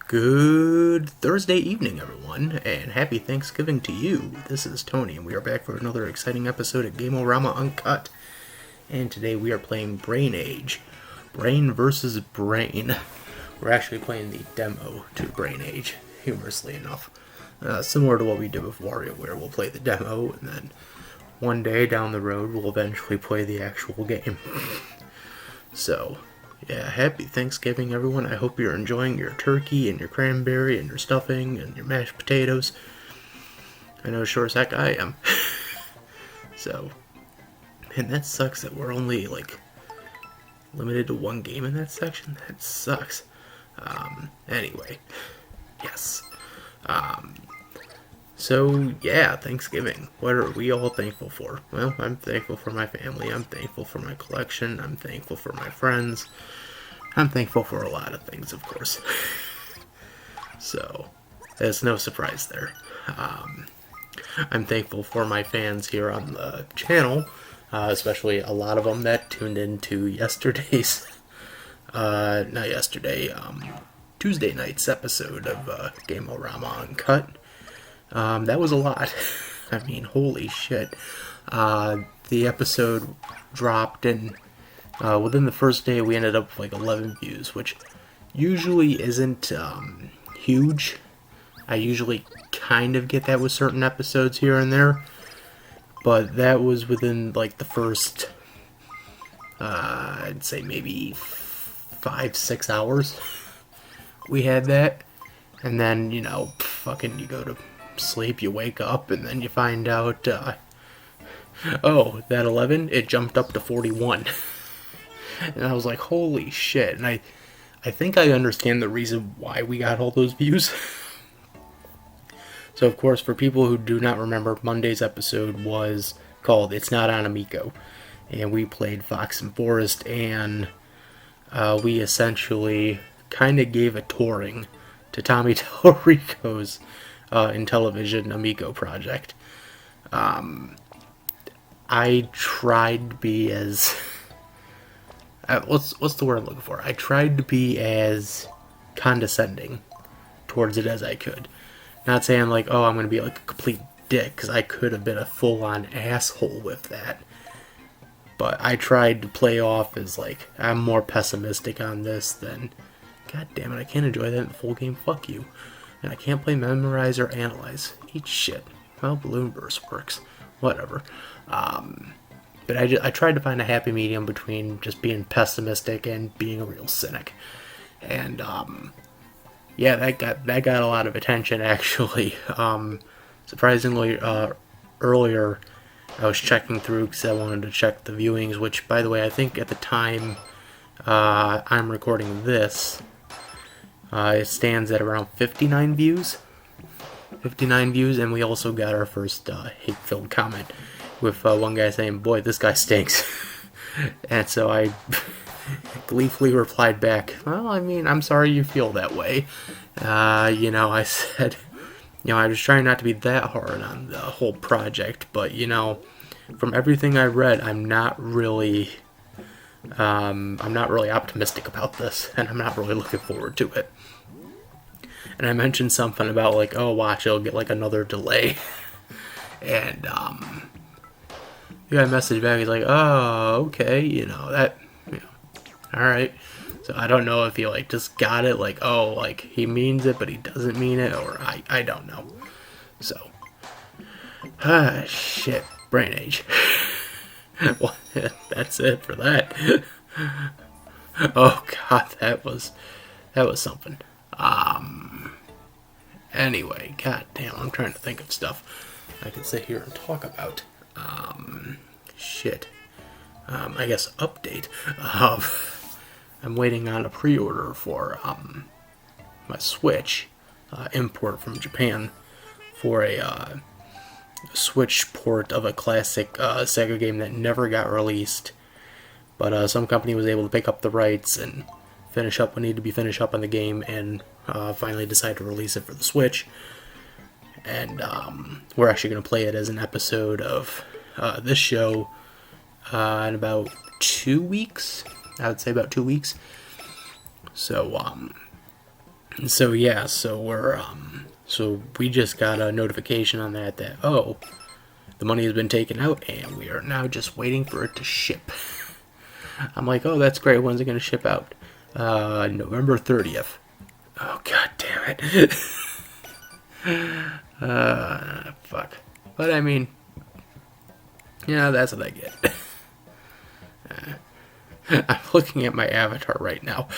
Good Thursday evening, everyone, and happy Thanksgiving to you. This is Tony, and we are back for another exciting episode of Game-O-Rama UNCUT. And today we are playing Brain Age. Brain versus Brain. We're actually playing the demo to Brain Age, humorously enough. Similar to what we did with WarioWare, we'll play the demo, and then one day down the road we'll eventually play the actual game. So, yeah, happy Thanksgiving, everyone. I hope you're enjoying your turkey and your cranberry and your stuffing and your mashed potatoes. I know sure as heck I am. So, man, that sucks that we're only, limited to one game in that section. That sucks. Anyway, yes. So, yeah, Thanksgiving. What are we all thankful for? Well, I'm thankful for my family. I'm thankful for my collection. I'm thankful for my friends. I'm thankful for a lot of things, of course. So, there's no surprise there. I'm thankful for my fans here on the channel, especially a lot of them that tuned into yesterday's, Tuesday night's episode of Game-O-Rama UNCUT. That was a lot. I mean, holy shit. The episode dropped, and within the first day we ended up with 11 views, which usually isn't huge. I usually kind of get that with certain episodes here and there, but that was within the first, I'd say maybe 5-6 hours we had that. And then, you go to sleep, you wake up, and then you find out, oh, that 11, it jumped up to 41. And I was like, holy shit. And I think I understand the reason why we got all those views. So, of course, for people who do not remember, Monday's episode was called It's Not on Amico. And we played Fox and Forest, and we essentially kind of gave a touring to Tommy Tallarico's Intellivision Amico project. I tried to be as... what's the word I'm looking for? I tried to be as condescending towards it as I could. Not saying I'm going to be a complete dick, because I could have been a full-on asshole with that. But I tried to play off as I'm more pessimistic on this than, god damn it, I can't enjoy that in the full game, fuck you. And I can't play Memorize or Analyze. Eat shit. Well, Balloon Burst works. Whatever. But I tried to find a happy medium between just being pessimistic and being a real cynic. And, yeah, that got a lot of attention, actually. Surprisingly, earlier, I was checking through because I wanted to check the viewings, which, by the way, I think at the time I'm recording this, it stands at around 59 views. 59 views, and we also got our first hate-filled comment with one guy saying, boy, this guy stinks. And so I gleefully replied back, well, I mean, I'm sorry you feel that way. I said, I was trying not to be that hard on the whole project, but, from everything I read, I'm not really optimistic about this, and I'm not really looking forward to it. And I mentioned something about, oh, watch, it'll get, another delay. And, the guy messaged back, he's like, oh, okay, alright. So I don't know if he, just got it, he means it, but he doesn't mean it, or I don't know. So, shit, Brain Age. Well, that's it for that. Oh, God, that was something. Anyway, god damn, I'm trying to think of stuff I can sit here and talk about. Shit. I guess update. I'm waiting on a pre-order for, my Switch, import from Japan, for a, Switch port of a classic, Sega game that never got released, but, some company was able to pick up the rights and finish up what needed to be finished up on the game, and finally decided to release it for the Switch. And we're actually going to play it as an episode of this show in about 2 weeks. I would say about 2 weeks. So So yeah, so we just got a notification on that oh, the money has been taken out and we are now just waiting for it to ship. I'm like, oh, that's great. When's it going to ship out? November 30th. Oh, god damn it. Fuck. But I mean, that's what I get. I'm looking at my avatar right now.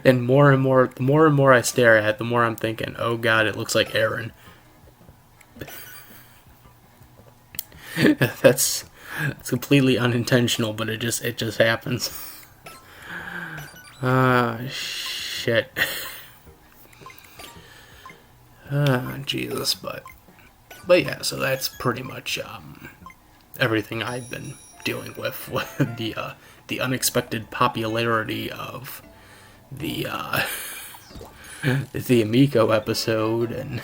And more and more, the more and more I stare at it, the more I'm thinking, oh god, it looks like Aaron. That's completely unintentional, but it just happens. Shit. Jesus, but yeah, so that's pretty much everything I've been dealing with the unexpected popularity of the Amico episode,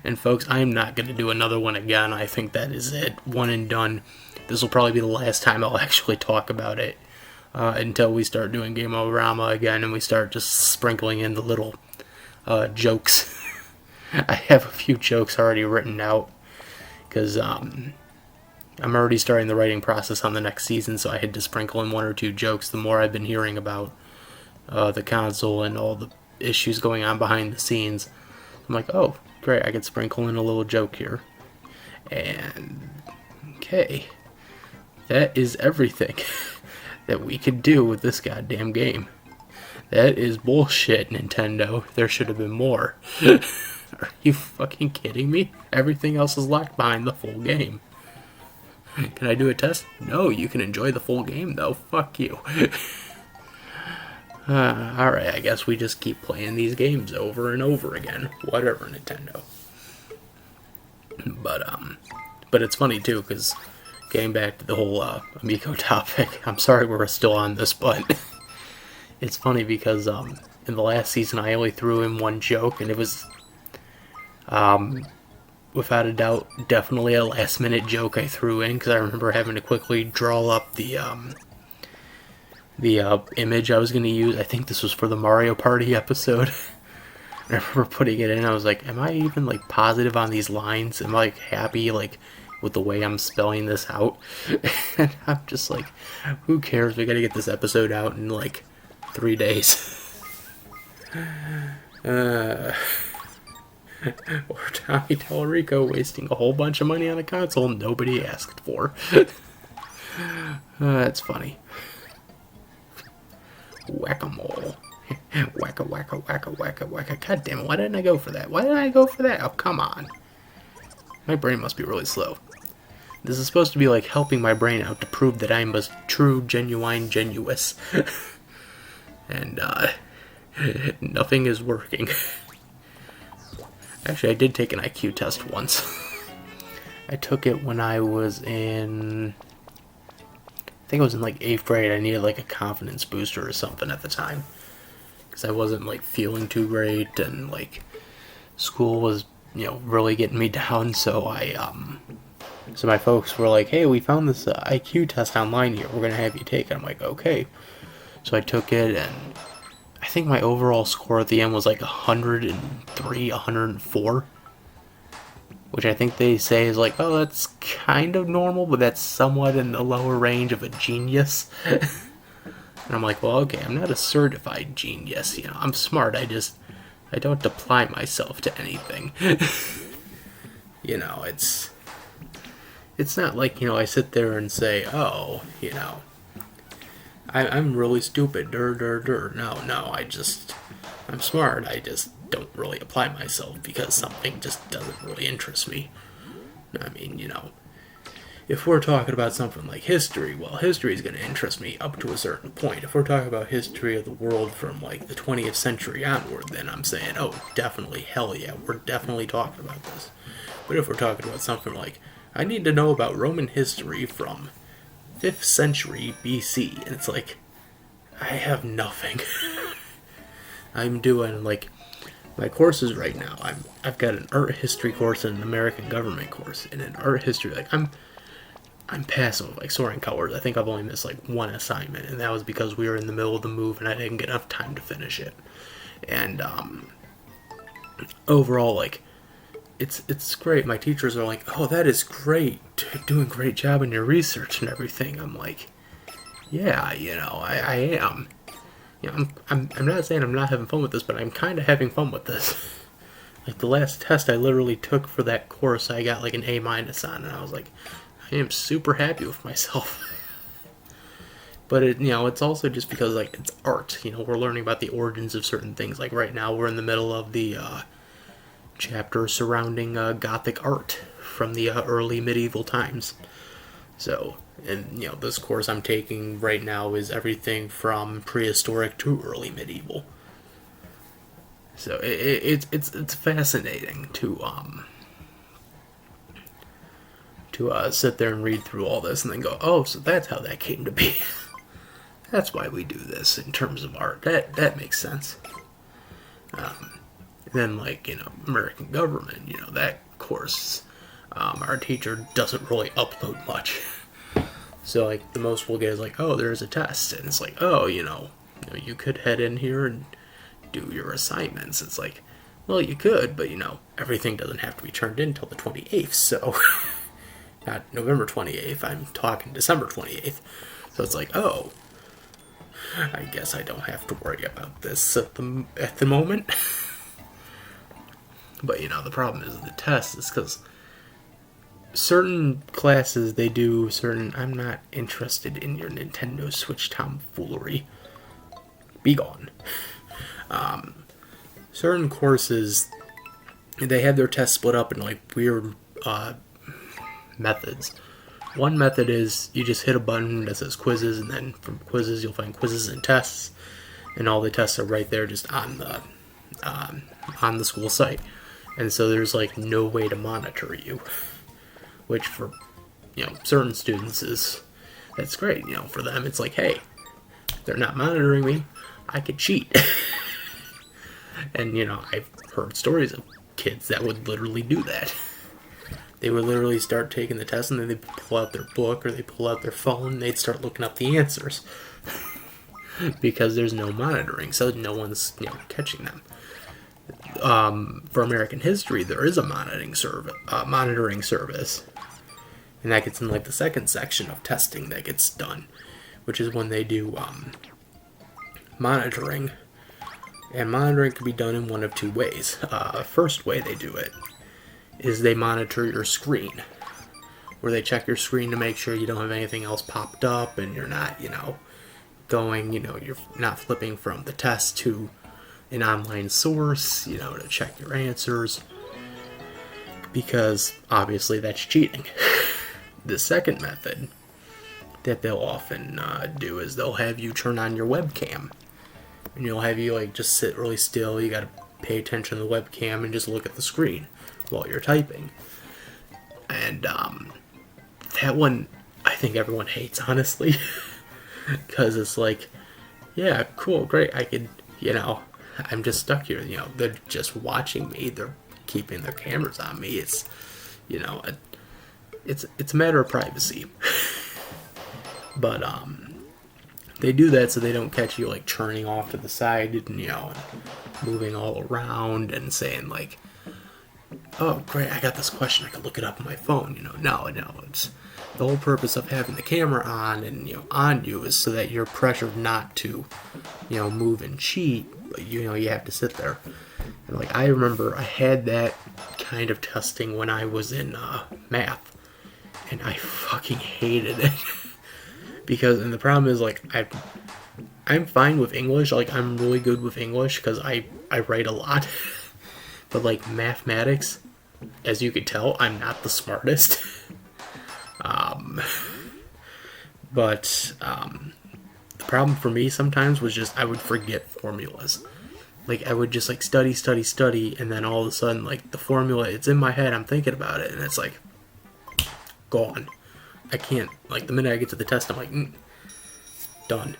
and folks, I'm not going to do another one again. I think that is it. One and done. This will probably be the last time I'll actually talk about it until we start doing Game-O-Rama again and we start just sprinkling in the little jokes. I have a few jokes already written out because I'm already starting the writing process on the next season, so I had to sprinkle in one or two jokes. The more I've been hearing about the console and all the issues going on behind the scenes, I'm like, oh, great, I could sprinkle in a little joke here. And, okay, that is everything that we could do with this goddamn game. That is bullshit, Nintendo. There should have been more. Are you fucking kidding me? Everything else is locked behind the full game. Can I do a test? No, you can enjoy the full game, though. Fuck you. Alright, I guess we just keep playing these games over and over again. Whatever, Nintendo. But it's funny, too, because getting back to the whole Amico topic, I'm sorry we're still on this, but it's funny because in the last season I only threw in one joke, and it was, without a doubt, definitely a last-minute joke I threw in, because I remember having to quickly draw up the image I was going to use. I think this was for the Mario Party episode. And I remember putting it in, I was like, am I even, like, positive on these lines? Am I, like, happy, like, with the way I'm spelling this out? And I'm just like, who cares? We gotta get this episode out in, like, 3 days. Or Tommy Tallarico wasting a whole bunch of money on a console nobody asked for. That's funny. Whack-a-mole. Wacka, wacka, wacka, wacka, wacka. God damn it, why didn't I go for that? Why didn't I go for that? Oh, come on. My brain must be really slow. This is supposed to be like helping my brain out to prove that I'm a true, genuine, genuous. And, nothing is working. Actually, I did take an IQ test once. I took it when I was in... I think I was in, like, 8th grade. I needed, like, a confidence booster or something at the time. Because I wasn't, like, feeling too great, and, like, school was, really getting me down, so so my folks were like, hey, we found this IQ test online here. We're going to have you take it. I'm like, okay. So I took it, and I think my overall score at the end was, like, 103, 104. Which I think they say is like, oh, that's kind of normal, but that's somewhat in the lower range of a genius. And I'm like, well, okay, I'm not a certified genius, I'm smart, I don't apply myself to anything. It's not like, I sit there and say, oh, I'm really stupid, No, I'm smart, I just don't really apply myself because something just doesn't really interest me. I mean, if we're talking about something like history, well, history is going to interest me up to a certain point. If we're talking about history of the world from, like, the 20th century onward, then I'm saying, oh, definitely, hell yeah, we're definitely talking about this. But if we're talking about something like, I need to know about Roman history from 5th century BC, and it's like, I have nothing. I'm doing, like, my courses right now. I've got an art history course and an American government course. And in art history, like, I'm passing with, like, soaring colors. I think I've only missed, like, one assignment, and that was because we were in the middle of the move and I didn't get enough time to finish it. And overall, like, it's great. My teachers are like, "Oh, that is great, doing a great job in your research and everything." I'm like, "Yeah, I am. I'm not saying I'm not having fun with this, but I'm kind of having fun with this." Like the last test I literally took for that course, I got like an A- on, and I was like, I am super happy with myself. But it's also just because like it's art. We're learning about the origins of certain things. Like right now, we're in the middle of the chapter surrounding Gothic art from the early medieval times. So, and this course I'm taking right now is everything from prehistoric to early medieval. So it's fascinating to sit there and read through all this and then go, oh, so that's how that came to be. That's why we do this in terms of art. That makes sense. Then like American government, that course, our teacher doesn't really upload much. So like the most we'll get is like, oh, there's a test, and it's like, oh, you could head in here and do your assignments. It's like, well, you could, but everything doesn't have to be turned in until the 28th. So not November 28th. I'm talking December 28th. So it's like, oh, I guess I don't have to worry about this at the moment. But the problem is the test is because certain classes they do certain. I'm not interested in your Nintendo Switch tomfoolery. Be gone. Certain courses they have their tests split up in like weird methods. One method is you just hit a button that says quizzes, and then from quizzes you'll find quizzes and tests, and all the tests are right there just on the school site. And so there's like no way to monitor you, which for certain students that's great. For them it's like, hey, they're not monitoring me, I could cheat. And I've heard stories of kids that would literally do that. They would literally start taking the test, and then they'd pull out their book or they pull out their phone and they'd start looking up the answers. Because there's no monitoring, so no one's catching them. For American history, there is a monitoring service, and that gets in like the second section of testing that gets done, which is when they do monitoring. And monitoring can be done in one of two ways. First way they do it is they monitor your screen, where they check your screen to make sure you don't have anything else popped up and you're not, going, you're not flipping from the test to an online source, to check your answers, because obviously that's cheating. The second method that they'll often do is they'll have you turn on your webcam. And you'll have you like just sit really still. You gotta pay attention to the webcam and just look at the screen while you're typing. And that one I think everyone hates, honestly. Because it's like, yeah, cool, great, I could, I'm just stuck here. They're just watching me. They're keeping their cameras on me. It's, it's a matter of privacy. But they do that so they don't catch you like churning off to the side and and moving all around and saying like, oh great, I got this question, I can look it up on my phone. No, it's the whole purpose of having the camera on and on you is so that you're pressured not to move and cheat, but you have to sit there. And like I remember I had that kind of testing when I was in math, and I fucking hated it. Because, and the problem is, like, I'm fine with English. Like, I'm really good with English because I write a lot. But, like, mathematics, as you can tell, I'm not the smartest. But the problem for me sometimes was just I would forget formulas. Like, I would just, like, study, and then all of a sudden, like, the formula, it's in my head, I'm thinking about it, and it's, like, gone. I can't, like, the minute I get to the test, I'm like, done.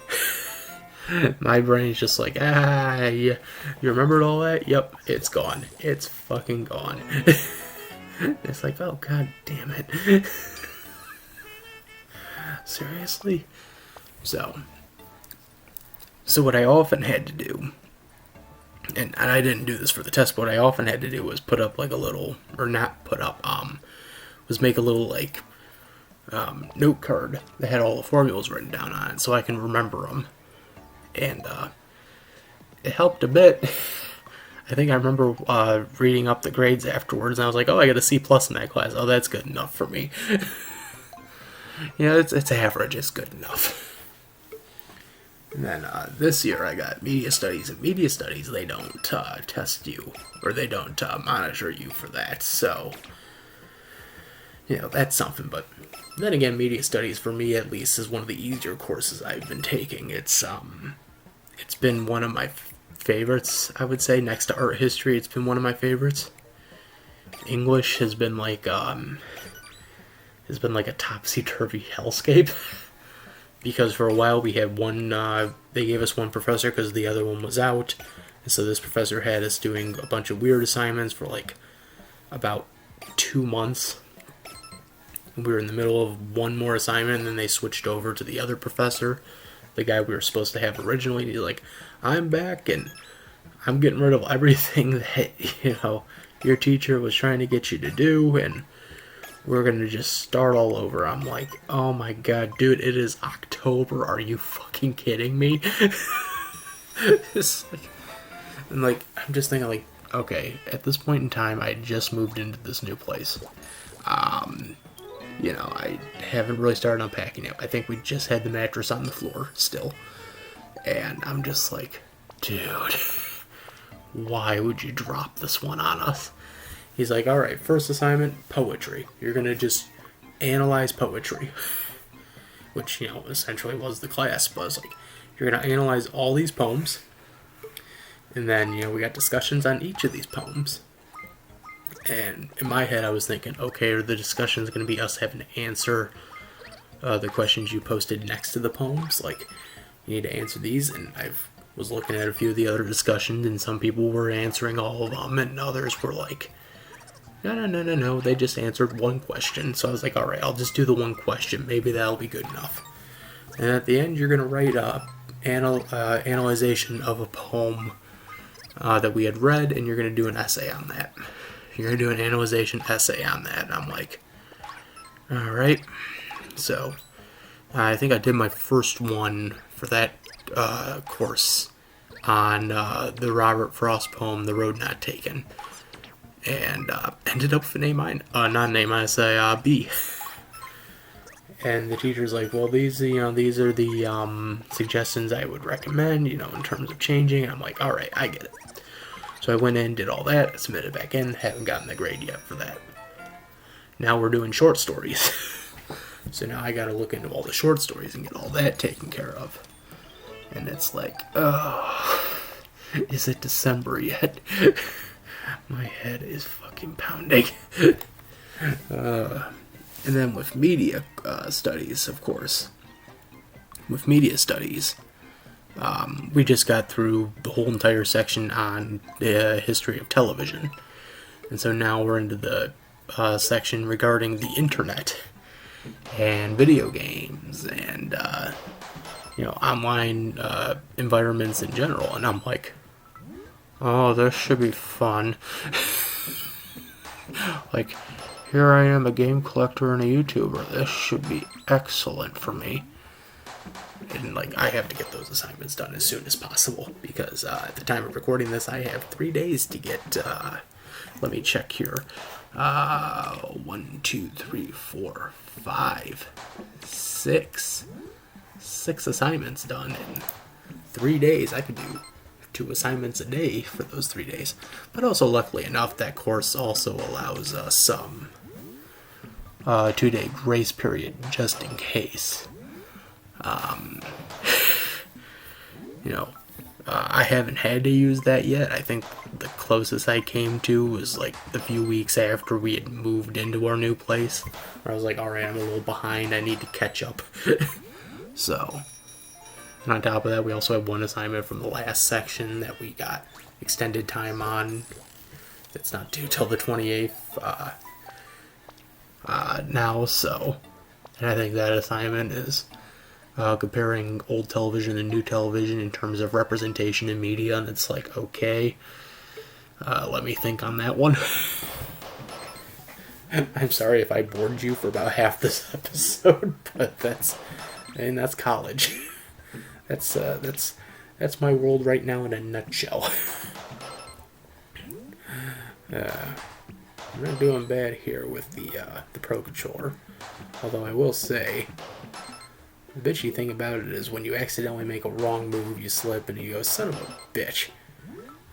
My brain's just like, yeah, you remembered all that? Yep, it's gone. It's fucking gone. It's like, oh, god damn it. Seriously? So what I often had to do and I didn't do this for the test, but what I often had to do was put up like a little, or not put up, was make a little like note card that had all the formulas written down on it so I can remember them. And it helped a bit. I think I remember reading up the grades afterwards, and I was like, oh, I got a C+ in that class. Oh, that's good enough for me. It's average. It's good enough. And then this year I got media studies. And media studies, they don't test you, or they don't monitor you for that. So, that's something. But then again, media studies, for me at least, is one of the easier courses I've been taking. It's been one of my favorites, I would say. Next to art history, it's been one of my favorites. English has been like a topsy-turvy hellscape. Because for a while we had one, they gave us one professor because the other one was out. And so this professor had us doing a bunch of weird assignments for like about 2 months. We were in the middle of one more assignment, and then they switched over to the other professor, the guy we were supposed to have originally. And he's like, I'm back, and I'm getting rid of everything that, your teacher was trying to get you to do, and we're going to just start all over. I'm like, oh my god, dude, it is October. Are you fucking kidding me? I'm just thinking, like, okay, at this point in time, I just moved into this new place. I haven't really started unpacking it. I think we just had the mattress on the floor still. And I'm just like, dude, why would you drop this one on us? He's like, alright, first assignment, poetry. You're going to just analyze poetry. Which, essentially was the class. But it's like, you're going to analyze all these poems. And then, we got discussions on each of these poems. And in my head, I was thinking, okay, are the discussions going to be us having to answer the questions you posted next to the poems? Like, you need to answer these. And I was looking at a few of the other discussions, and some people were answering all of them, and others were like, no, they just answered one question. So I was like, alright, I'll just do the one question. Maybe that'll be good enough. And at the end, you're going to write analyzation of a poem that we had read, and you're going to do an essay on that. You're going to do an analyzation essay on that. And I'm like, alright. So, I think I did my first one for that course on the Robert Frost poem, The Road Not Taken. And ended up with an A-, B. And the teacher's like, well, these are the suggestions I would recommend, in terms of changing. And I'm like, alright, I get it. So I went in, did all that, submitted back in, haven't gotten the grade yet for that. Now we're doing short stories. So now I gotta look into all the short stories and get all that taken care of. And it's like, oh, is it December yet? My head is fucking pounding. And then with media studies, of course. With media studies, we just got through the whole entire section on the history of television. And so now we're into the section regarding the internet and video games and, online environments in general. And I'm like, oh, this should be fun. Like, here I am, a game collector and a YouTuber. This should be excellent for me. And, I have to get those assignments done as soon as possible. Because at the time of recording this, I have 3 days to get, let me check here. 1, 2, 3, 4, 5, 6. 6 assignments done in 3 days. I could do 2 assignments a day for those 3 days. But also, luckily enough, that course also allows us some 2-day grace period just in case. I haven't had to use that yet. I think the closest I came to was a few weeks after we had moved into our new place, where I was like, alright, I'm a little behind, I need to catch up. So, and on top of that, we also had one assignment from the last section that we got extended time on. It's not due till the 28th now, so, and I think that assignment is comparing old television and new television in terms of representation in media, and it's like, okay, let me think on that one. I'm sorry if I bored you for about half this episode, but that's college. That's my world right now in a nutshell. I'm not doing bad here with the Pro Controller, although I will say, the bitchy thing about it is when you accidentally make a wrong move, you slip and you go, son of a bitch,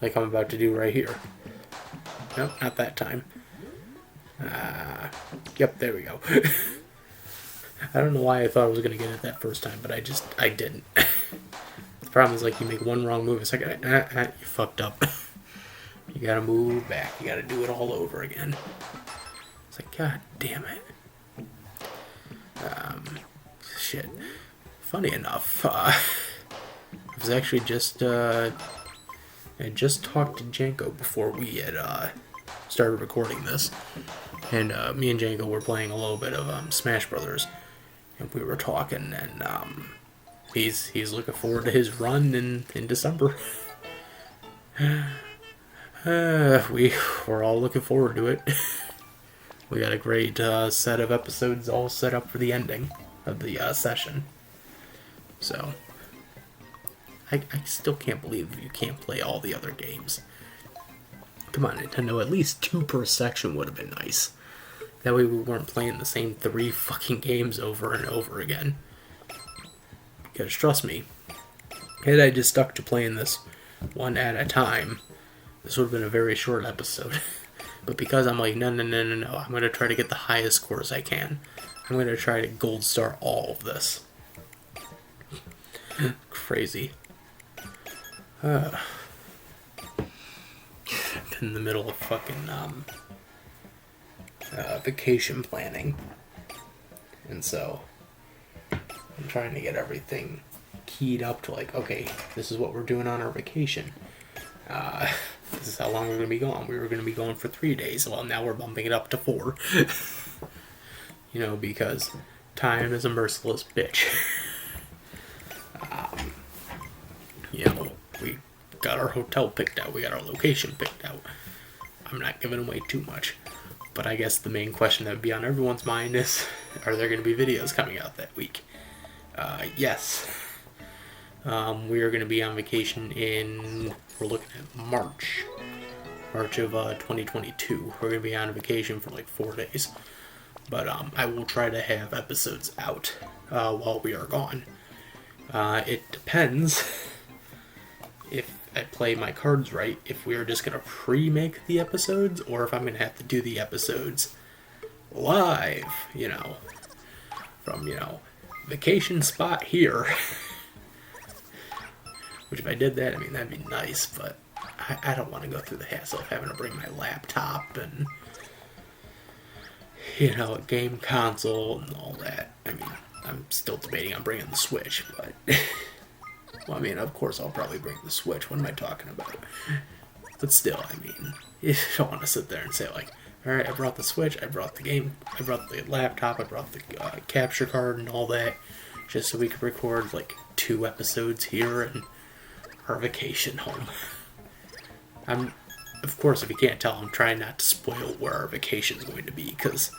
like I'm about to do right here. Nope, not that time. Yep, there we go. I don't know why I thought I was going to get it that first time, but I didn't. The problem is, like, you make one wrong move, it's like, you fucked up. You gotta move back, you gotta do it all over again. It's like, god damn it. Shit. Funny enough, I was actually I just talked to Janko before we had started recording this, and me and Janko were playing a little bit of Smash Brothers, and we were talking, and he's looking forward to his run in December. We're all looking forward to it. We got a great set of episodes all set up for the ending of the session. So, I still can't believe you can't play all the other games. Come on, Nintendo, at least 2 per section would have been nice. That way we weren't playing the same 3 fucking games over and over again. Because trust me, had I just stuck to playing this one at a time, this would have been a very short episode. But because I'm like, no, I'm going to try to get the highest scores I can. I'm going to try to gold star all of this. Crazy. In the middle of fucking vacation planning. And so, I'm trying to get everything keyed up to like, okay, this is what we're doing on our vacation. This is how long we're going to be gone. We were going to be going for 3 days. Well, now we're bumping it up to 4. You know, because time is a merciless bitch. You know, we got our hotel picked out. We got our location picked out. I'm not giving away too much. But I guess the main question that would be on everyone's mind is, are there going to be videos coming out that week? Yes. We are going to be on vacation we're looking at March of 2022. We're going to be on vacation for like 4 days. But I will try to have episodes out while we are gone. It depends if I play my cards right, if we are just going to pre-make the episodes, or if I'm going to have to do the episodes live, you know, from, you know, vacation spot here. Which if I did that, I mean, that'd be nice, but I don't want to go through the hassle of having to bring my laptop and, you know, a game console and all that. I mean, I'm still debating on bringing the Switch, but, well, I mean, of course I'll probably bring the Switch. What am I talking about? But still, I mean, you don't want to sit there and say, like, alright, I brought the Switch, I brought the game, I brought the laptop, I brought the capture card and all that, just so we could record, like, 2 episodes here and our vacation home. Of course, if you can't tell, I'm trying not to spoil where our vacation's going to be, because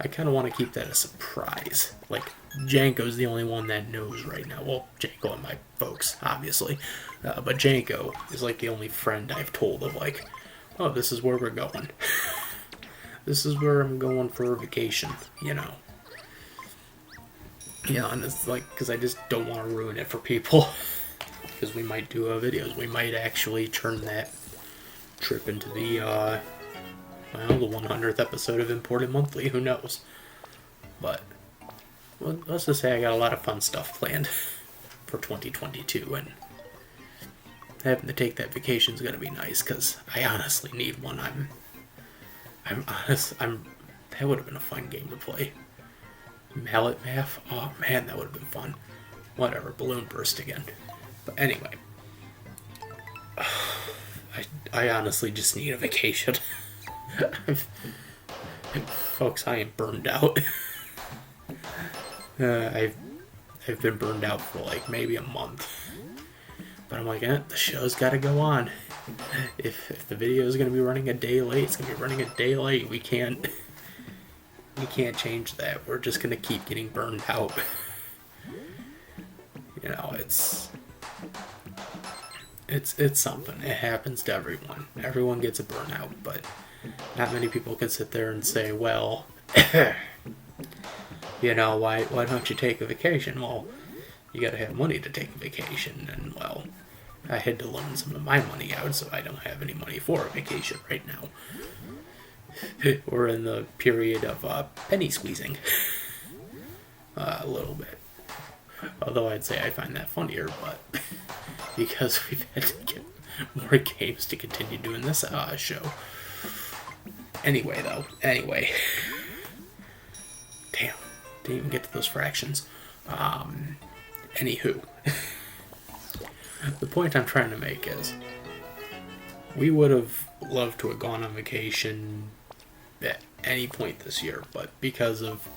I kind of want to keep that a surprise. Like, Janko's the only one that knows right now. Well, Janko and my folks, obviously. But Janko is, like, the only friend I've told of, like, oh, this is where we're going. This is where I'm going for a vacation, you know. Yeah, and it's like, because I just don't want to ruin it for people. Because we might do videos. We might actually turn that trip into the 100th episode of Imported Monthly. Who knows? But, well, let's just say I got a lot of fun stuff planned for 2022, and having to take that vacation is going to be nice, because I honestly need one. That would have been a fun game to play. Mallet Math? Oh man, that would have been fun. Whatever, balloon burst again. But anyway, I honestly just need a vacation. Folks, I am burned out. I've I've been burned out for like maybe a month. But I'm like, the show's got to go on. If the video is going to be running a day late, it's going to be running a day late. We can't change that. We're just going to keep getting burned out. You know, it's something. It happens to everyone. Everyone gets a burnout, but not many people can sit there and say, well, you know, why don't you take a vacation? Well, you gotta have money to take a vacation, and well, I had to loan some of my money out, so I don't have any money for a vacation right now. We're in the period of penny squeezing. A little bit. Although I'd say I find that funnier, but because we've had to get more games to continue doing this show. Anyway. Damn, didn't even get to those fractions. Anywho. The point I'm trying to make is, we would have loved to have gone on vacation at any point this year, but because of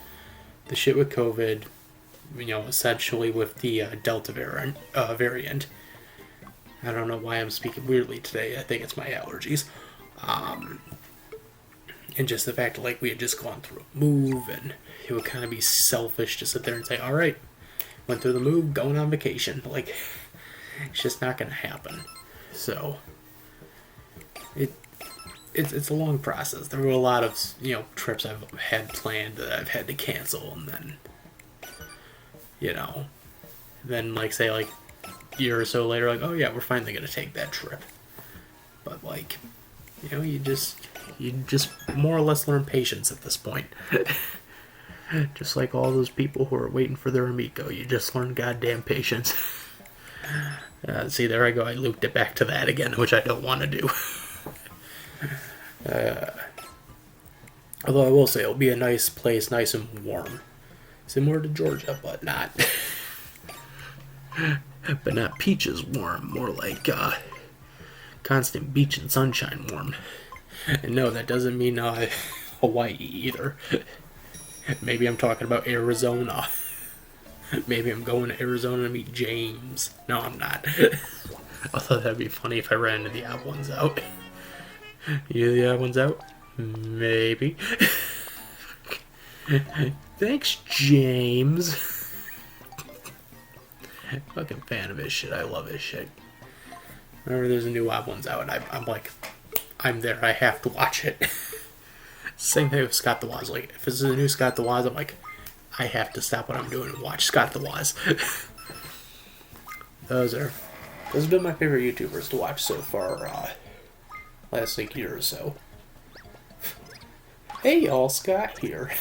the shit with COVID, you know, essentially with the Delta variant, I don't know why I'm speaking weirdly today. I think it's my allergies. And just the fact that, like, we had just gone through a move, and it would kind of be selfish to sit there and say, all right, went through the move, going on vacation. Like, it's just not going to happen. So, it's a long process. There were a lot of, you know, trips I've had planned that I've had to cancel, and then, you know, then, like, say, like, a year or so later, like, oh yeah, we're finally going to take that trip. But, like, you know, you just more or less learn patience at this point. Just like all those people who are waiting for their Amico, you just learn goddamn patience. See, there I go, I looped it back to that again, which I don't want to do. Although I will say, it'll be a nice place, nice and warm. Similar to Georgia, but not... but not peaches warm, more like constant beach and sunshine warm. And no, that doesn't mean Hawaii either. Maybe I'm talking about Arizona. Maybe I'm going to Arizona to meet James. No, I'm not. Although that'd be funny if I ran into the odd ones out. You the odd ones out? Maybe. Thanks, James. Fucking fan of his shit. I love his shit. Whenever there's a new odd ones out, I'm like, I'm there. I have to watch it. Same thing with Scott the Woz. Like, if it's a new Scott the Woz, I'm like, I have to stop what I'm doing and watch Scott the Woz. Those have been my favorite YouTubers to watch so far. Last like year or so. Hey, all, Scott here.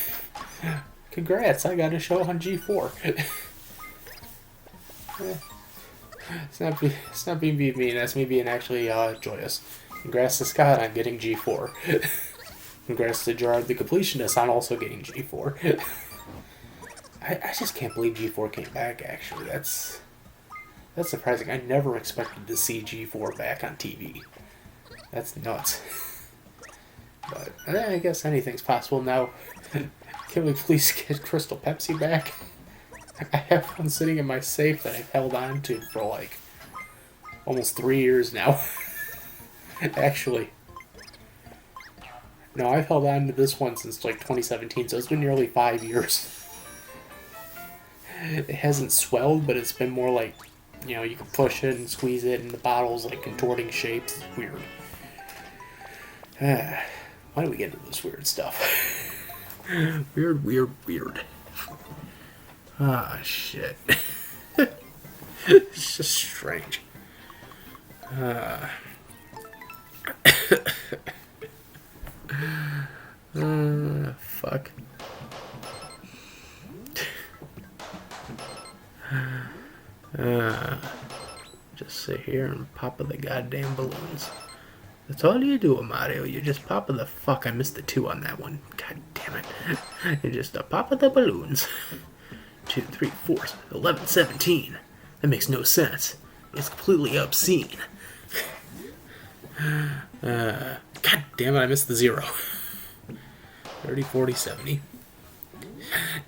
Congrats, I got a show on G4. It's not being mean. That's me being actually joyous. Congrats to Scott on getting G4. Congrats to Gerard the Completionist on also getting G4. I just can't believe G4 came back, actually. That's surprising. I never expected to see G4 back on TV. That's nuts. But I guess anything's possible now. Can we please get Crystal Pepsi back? I have one sitting in my safe that I've held on to for like almost 3 years now. Actually. No, I've held on to this one since like 2017, so it's been nearly 5 years. It hasn't swelled, but it's been more like, you know, you can push it and squeeze it, and the bottle's like contorting shapes. It's weird. Why do we get into this weird stuff? Weird. Ah, shit. It's just strange. Fuck. Just sit here and pop the goddamn balloons. That's all you do, Mario. You just pop the fuck. I missed the 2 on that one. God damn it. You just pop the balloons. 2, 3, 4, 11, 17. That makes no sense. It's completely obscene. God damn it, I missed the 0. 30, 40, 70.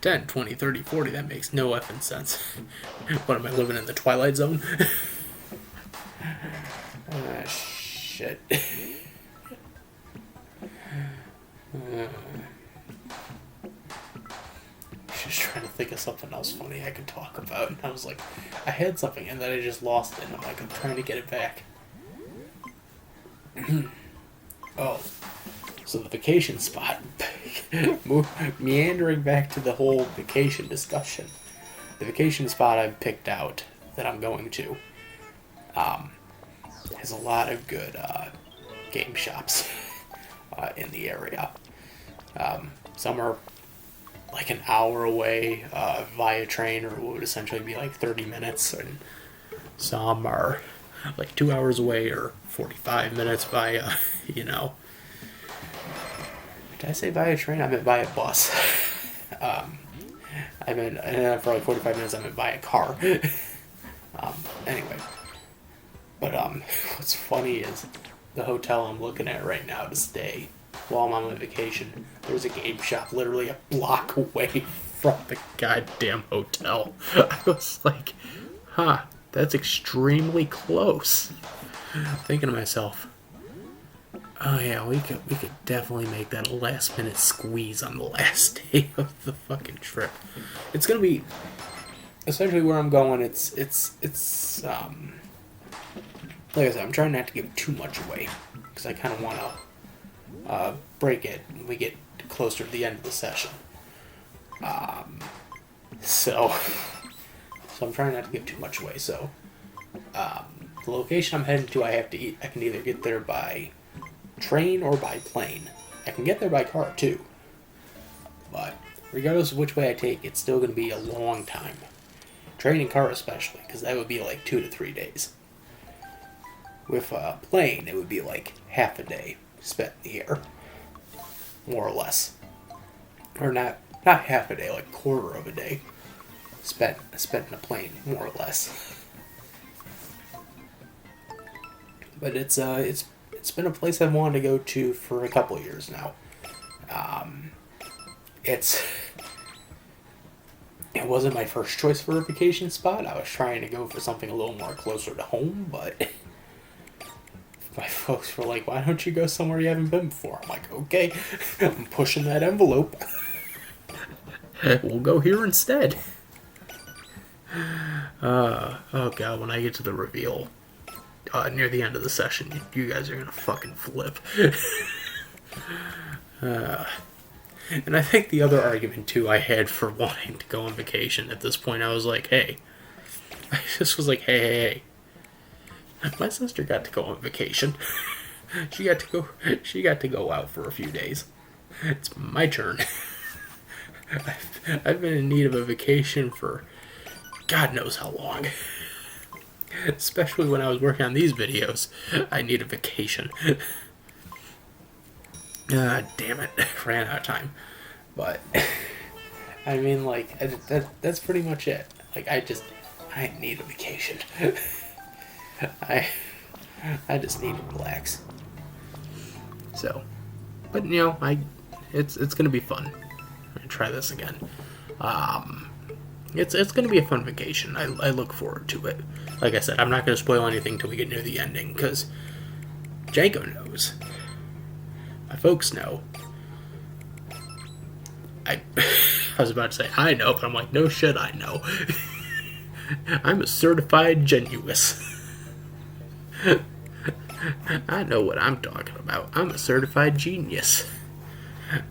10, 20, 30, 40, that makes no effing sense. What, am I living in the Twilight Zone? Shit. Just trying to think of something else funny I could talk about, and I was like, I had something and then I just lost it, and I'm like, I'm trying to get it back. Oh, so the vacation spot. Meandering back to the whole vacation discussion. The vacation spot I've picked out that I'm going to has a lot of good game shops in the area. Some are like an hour away via train, or what would essentially be like 30 minutes, and some are like 2 hours away or 45 minutes via, Did I say via train? I meant via bus. I meant, for like 45 minutes, I meant via car. Anyway. But what's funny is the hotel I'm looking at right now to stay while I'm on my vacation, there's a game shop literally a block away from the goddamn hotel. I was like, that's extremely close. Thinking to myself, oh yeah, we could definitely make that a last minute squeeze on the last day of the fucking trip. It's gonna be essentially where I'm going. It's like I said, I'm trying not to give too much away because I kind of want to break it when we get closer to the end of the session. So I'm trying not to give too much away. So the location I'm heading to, I can either get there by train or by plane. I can get there by car too, but regardless of which way I take, it's still going to be a long time. Train and car especially, because that would be like 2 to 3 days. With a plane, it would be like half a day spent in the air, more or less, or not half a day, like quarter of a day spent in a plane, more or less. But it's been a place I've wanted to go to for a couple of years now. It wasn't my first choice for a vacation spot. I was trying to go for something a little more closer to home, but my folks were like, why don't you go somewhere you haven't been before? I'm like, okay, I'm pushing that envelope. We'll go here instead. Oh god, when I get to the reveal near the end of the session, you guys are gonna fucking flip. And I think the other argument too I had for wanting to go on vacation at this point, I was like, hey, my sister got to go on vacation. She got to go out for a few days. It's my turn. I've been in need of a vacation for God knows how long. Especially when I was working on these videos. I need a vacation. Damn it. Ran out of time. But, I mean, like, that's pretty much it. Like, I need a vacation. I just need to relax. So, but it's gonna be fun. I'm gonna try this again. It's gonna be a fun vacation. I look forward to it. Like I said, I'm not gonna spoil anything till we get near the ending because Django knows. My folks know. I was about to say I know, but I'm like, no shit, I know. I'm a certified genuous. I know what I'm talking about. I'm a certified genius.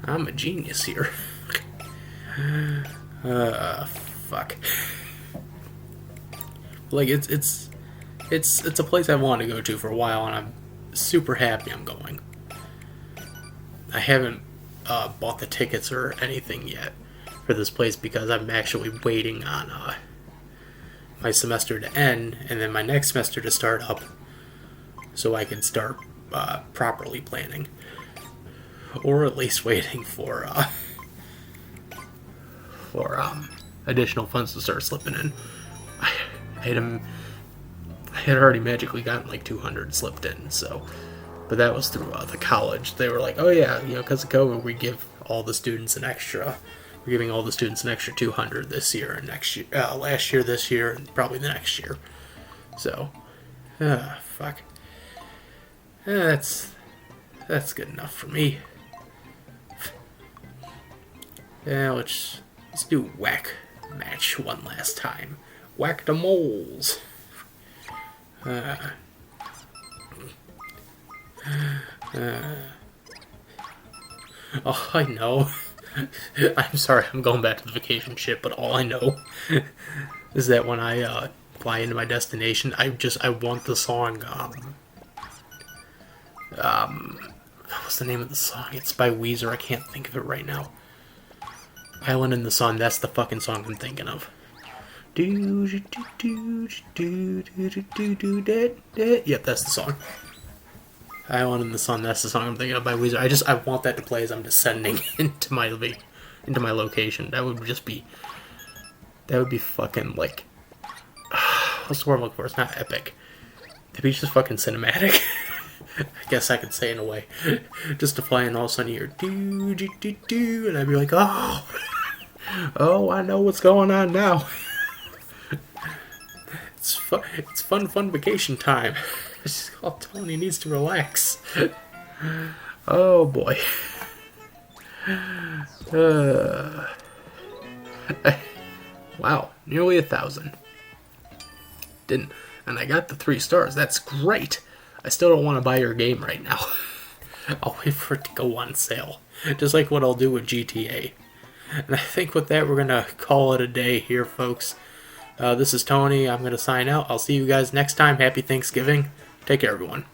I'm a genius here. Fuck. Like it's a place I want to go to for a while, and I'm super happy I'm going. I haven't bought the tickets or anything yet for this place because I'm actually waiting on my semester to end and then my next semester to start up so I can start properly planning, or at least waiting for additional funds to start slipping in. I had already magically gotten like 200 slipped in, but that was through the college. They were like, oh yeah, because of COVID, we give all the students an extra We're giving all the students an extra 200 this year and next year, last year, this year, and probably the next year. So, fuck. That's good enough for me. Yeah, let's do whack match one last time. Whack the moles. Oh, I know. I'm sorry, I'm going back to the vacation shit, but all I know is that when I fly into my destination, I want the song, what's the name of the song? It's by Weezer, I can't think of it right now. Island in the Sun, that's the fucking song I'm thinking of. Yep, that's the song. Island in the Sun, that's the song I'm thinking of by Weezer. I want that to play as I'm descending into my location. That would be fucking, like, what's the word I'm looking for? It's not epic. That'd be just fucking cinematic. I guess I could say in a way. Just to fly in all of a sudden you hear and I'd be like, oh, I know what's going on now. It's fun vacation time. Oh, Tony needs to relax. Oh boy. Wow, nearly 1,000. And I got the 3 stars. That's great. I still don't want to buy your game right now. I'll wait for it to go on sale. Just like what I'll do with GTA. And I think with that, we're going to call it a day here, folks. This is Tony. I'm going to sign out. I'll see you guys next time. Happy Thanksgiving. Take care, everyone.